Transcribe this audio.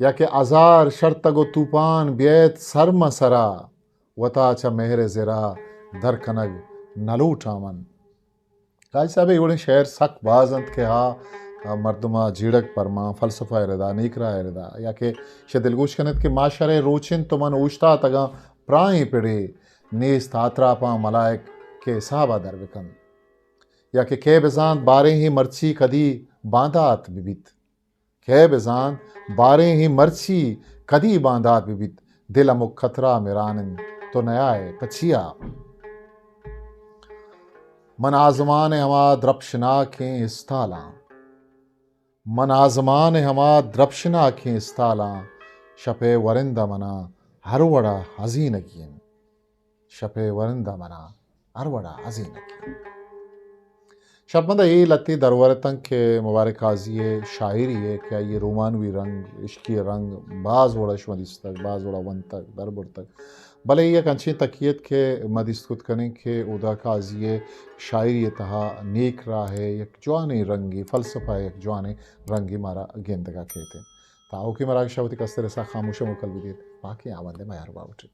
या कि आज़ार शर्तगो तूफान बियत सरम सरा वता चा मेहर ज़रा दर कनग नलूठामन। काजी साहब इवड़े शेर सक बाजंत के हा मर्दमा झिड़क परमा फलसफा इरदा नीकरा इरदा या कि शे दिलगोश कनत के माशरे रोचिन तो मन उश्ता तगा प्राई पिड़े नेस्त आत्रापा मलाइक के साहबा दर बिकन या कि खे बेजान बारे ही मर्ची कदी बांधात बिबित खे बेजान बारे ही मर्ची कदी बांधात बिबित दिल अमुक खतरा मेरानन तो नया है कचिया मन आजमान हमा द्रप्शना के इस्ताला मन आजमान हमा द्रप्शना के इस्ताला शपे वरिंदा मना हर वड़ा हजीन किन शपे वरिंदा मना हर वड़ा हजीन किन। शर्मंदा ये लती दरवरतंग के मुबारक काजिए शायरी है क्या ये रोमानवी रंग इश्की रंग बाज वड़ा शमदिस तक बाज वड़ा वन तक दरबर तक भले ये कंची तकियत के मदिस्तुत करें के उदा काजिए शायरी तहा नेक राह एक जवानी रंगी फ़लसफ़ा एक जवानी रंगी मारा गेंद का कहते ताओ की मराग शवती कस्तर ऐसा खामोश मुकल भी बाकी आमद में यार बाउट